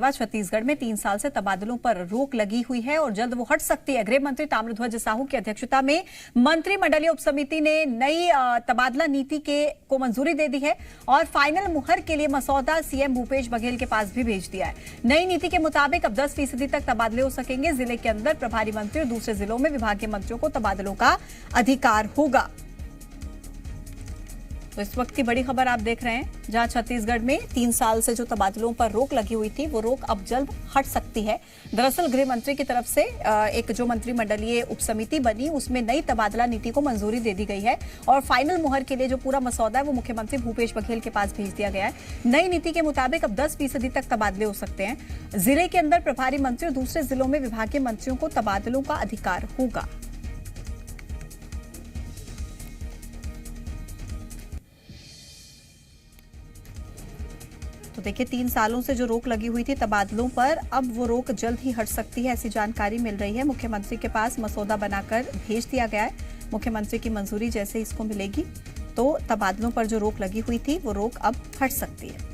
छत्तीसगढ़ में 3 साल से तबादलों पर रोक लगी हुई है और जल्द वो हट सकती है। गृह मंत्री ताम्रध्वज साहू की अध्यक्षता में मंत्रिमंडलीय उपसमिति ने नई तबादला नीति को मंजूरी दे दी है और फाइनल मुहर के लिए मसौदा सीएम भूपेश बघेल के पास भी भेज दिया है। नई नीति के मुताबिक अब 10% तक तबादले हो सकेंगे। जिले के अंदर प्रभारी मंत्री और दूसरे जिलों में विभागीय मंत्रियों को तबादलों का अधिकार होगा। तो इस वक्त की बड़ी खबर आप देख रहे हैं, जहां छत्तीसगढ़ में 3 साल से जो तबादलों पर रोक लगी हुई थी वो रोक अब जल्द हट सकती है। दरअसल गृह मंत्री की तरफ से एक जो मंत्रिमंडलीय उपसमिति बनी उसमें नई तबादला नीति को मंजूरी दे दी गई है और फाइनल मुहर के लिए जो पूरा मसौदा है वो मुख्यमंत्री भूपेश बघेल के पास भेज दिया गया है। नई नीति के मुताबिक अब 10% तक तबादले हो सकते हैं। जिले के अंदर प्रभारी मंत्री और दूसरे जिलों में विभागीय मंत्रियों को तबादलों का अधिकार होगा। तो देखिए, 3 सालों से जो रोक लगी हुई थी तबादलों पर, अब वो रोक जल्द ही हट सकती है, ऐसी जानकारी मिल रही है। मुख्यमंत्री के पास मसौदा बनाकर भेज दिया गया है। मुख्यमंत्री की मंजूरी जैसे इसको मिलेगी तो तबादलों पर जो रोक लगी हुई थी वो रोक अब हट सकती है।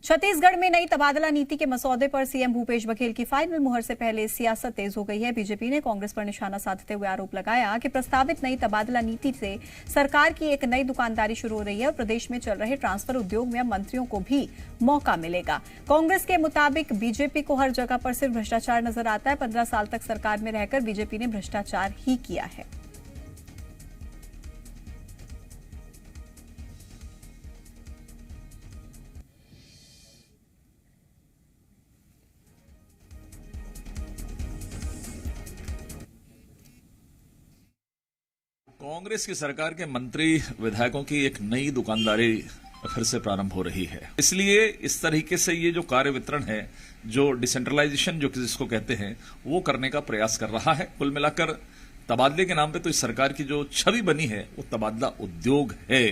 छत्तीसगढ़ में नई तबादला नीति के मसौदे पर सीएम भूपेश बघेल की फाइनल मुहर से पहले सियासत तेज हो गई है। बीजेपी ने कांग्रेस पर निशाना साधते हुए आरोप लगाया कि प्रस्तावित नई तबादला नीति से सरकार की एक नई दुकानदारी शुरू हो रही है और प्रदेश में चल रहे ट्रांसफर उद्योग में अब मंत्रियों को भी मौका मिलेगा। कांग्रेस के मुताबिक बीजेपी को हर जगह पर सिर्फ भ्रष्टाचार नजर आता है। 15 साल तक सरकार में रहकर बीजेपी ने भ्रष्टाचार ही किया है। कांग्रेस की सरकार के मंत्री विधायकों की एक नई दुकानदारी फिर से प्रारंभ हो रही है। इसलिए इस तरीके से ये जो कार्य वितरण है, जो डिसेंट्रलाइजेशन जो जिसको कहते हैं, वो करने का प्रयास कर रहा है। कुल मिलाकर तबादले के नाम पे तो इस सरकार की जो छवि बनी है वो तबादला उद्योग है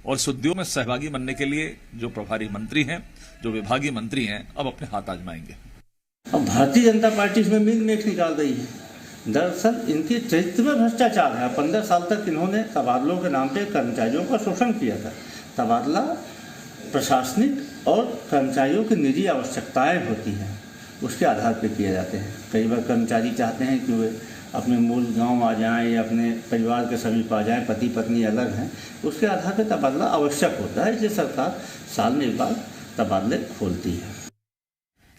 और इस उद्योग में सहभागी बनने के लिए जो प्रभारी मंत्री हैं, जो विभागीय मंत्री हैं, अब अपने हाथ आजमाएंगे। अब भारतीय जनता पार्टी इसमें मिल मेख निकाल रही है। दरअसल इनके चरित्र में भ्रष्टाचार है। 15 साल तक इन्होंने तबादलों के नाम पे कर्मचारियों का शोषण किया था। तबादला प्रशासनिक और कर्मचारियों की निजी आवश्यकताएं होती हैं, उसके आधार पर किए जाते हैं। कई बार कर्मचारी चाहते हैं कि वे अपने मूल गांव आ जाएं या अपने परिवार के समीप आ जाएं, पति पत्नी अलग हैं, उसके आधार पर तबादला आवश्यक होता है। इसलिए सरकार साल में एक बार तबादले खोलती है।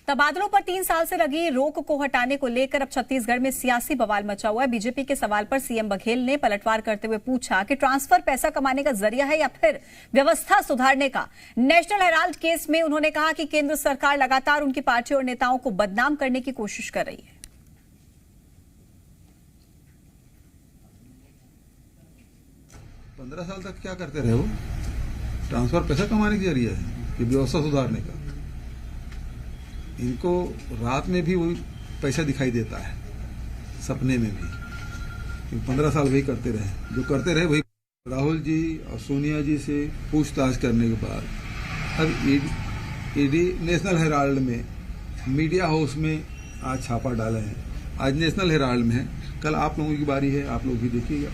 तबादलों पर 3 साल से लगी रोक को हटाने को लेकर अब छत्तीसगढ़ में सियासी बवाल मचा हुआ है। बीजेपी के सवाल पर सीएम बघेल ने पलटवार करते हुए पूछा कि ट्रांसफर पैसा कमाने का जरिया है या फिर व्यवस्था सुधारने का। नेशनल हेराल्ड केस में उन्होंने कहा कि केंद्र सरकार लगातार उनकी पार्टी और नेताओं को बदनाम करने की कोशिश कर रही है। 15 साल तक क्या करते रहे वो? ट्रांसफर पैसा कमाने का जरिया है कि व्यवस्था सुधारने का? इनको रात में भी वही पैसा दिखाई देता है, सपने में भी। 15 साल वही करते रहे, जो करते रहे वही। राहुल जी और सोनिया जी से पूछताछ करने के बाद अब ईडी नेशनल हेराल्ड में, मीडिया हाउस में आज छापा डाले हैं। आज नेशनल हेराल्ड में है, कल आप लोगों की बारी है, आप लोग भी देखिएगा।